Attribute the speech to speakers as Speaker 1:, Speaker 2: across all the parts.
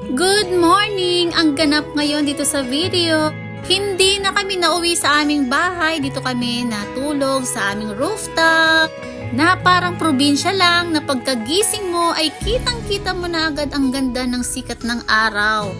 Speaker 1: Good morning! Ang ganap ngayon dito sa video. Hindi na kami nauwi sa aming bahay. Dito kami natulog sa aming rooftop. Na parang probinsya lang na pagkagising mo ay kitang-kita mo na agad ang ganda ng sikat ng araw.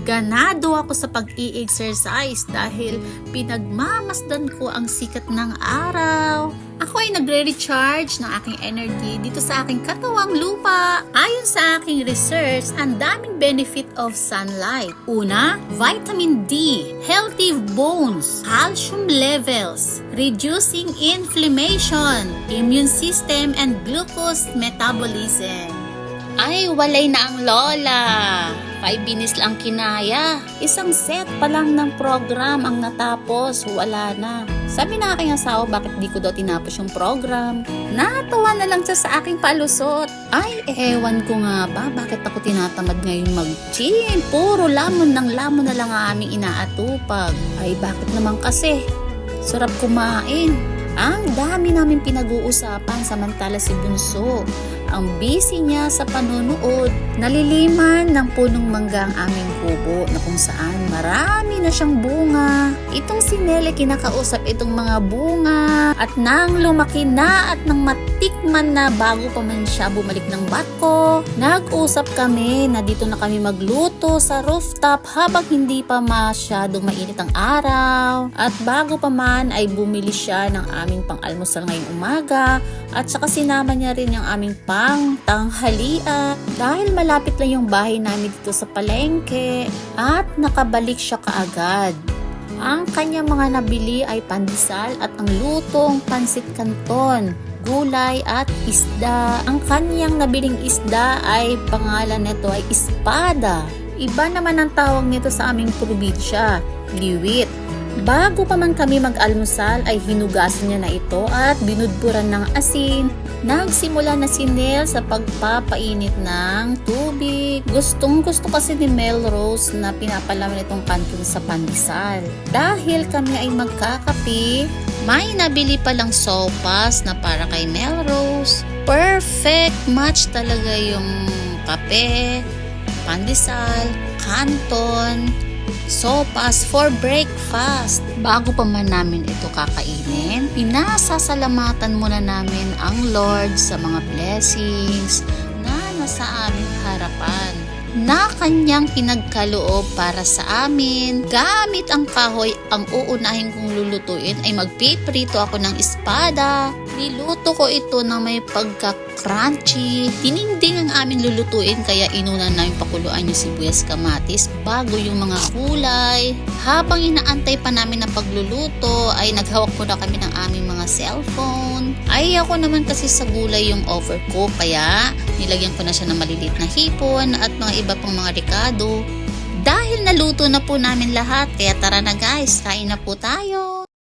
Speaker 1: Ganado ako sa pag-i-exercise dahil pinagmamasdan ko ang sikat ng araw. Ako ay nagre-recharge ng aking energy dito sa aking katawang lupa. Ayon sa aking research, ang daming benefit of sunlight. Una, vitamin D, healthy bones, calcium levels, reducing inflammation, immune system, and glucose metabolism. Ay, walay na ang lola. 5 minutes lang kinaya. Isang set pa lang ng program ang natapos. Wala na. Sabi ng aking asawa, bakit di ko daw tinapos yung program? Natuwa na lang siya sa aking palusot. Ay, ewan ko nga ba, bakit ako tinatamad ngayon mag-gym? Puro lamon ng lamon na lang ang aming inaatupag. Ay, bakit naman kasi? Sarap kumain. Ang dami namin pinag-uusapan samantala si Bunso. Ang busy niya sa panunood. Naliliman ng punong mangga ang aming kubo na kung saan marami na siyang bunga. Itong si Nele kinakausap itong mga bunga at nang lumaki na at nang matikman na bago pa man siya bumalik ng batko, nag-usap kami na dito na kami magluto sa rooftop habang hindi pa masyadong mainit ang araw. At bago pa man ay bumili siya ng aming pang-almusal ngayong umaga at saka sinama niya rin yung aming pang-tanghalian dahil malapit lang yung bahay namin dito sa palengke at nakabalik siya kaagad. Ang kanyang mga nabili ay pandesal at ang lutong pansit canton, gulay at isda. Ang kanyang nabiling isda ay pangalan nito ay espada. Iba naman ang tawag nito sa aming probinsya, liwit. Bago pa man kami mag-almusal ay hinugasan niya na ito at binudburan ng asin. Nagsimula na si Nel sa pagpapainit ng tubig. Gustong gusto kasi ni Melrose na pinapalaman itong canton sa pandesal. Dahil kami ay magkakape, may nabili palang sopas na para kay Melrose. Perfect match talaga yung kape, pandesal, canton, sopas for breakfast. Bago pa man namin ito kakainin, pinasasalamatan muna namin ang Lord sa mga blessings na nasa aming harapan na kanyang pinagkaloob para sa amin. Gamit ang kahoy, ang uunahin kong lulutuin ay magpiprito ako ng espada. Niluto ko ito na may pagka-crunchy. Tininding ang amin lulutuin kaya inuna namin pakuluan yung sibuyas kamatis bago yung mga gulay. Habang inaantay pa namin ang pagluluto ay naghawak muna kami ng aming mga cellphone. Ay ako naman kasi sa gulay yung overcook kaya nilagyan ko na siya ng maliliit na hipon at mga iba pang mga ricado. Dahil naluto na po namin lahat, kaya tara na guys, kain na po tayo.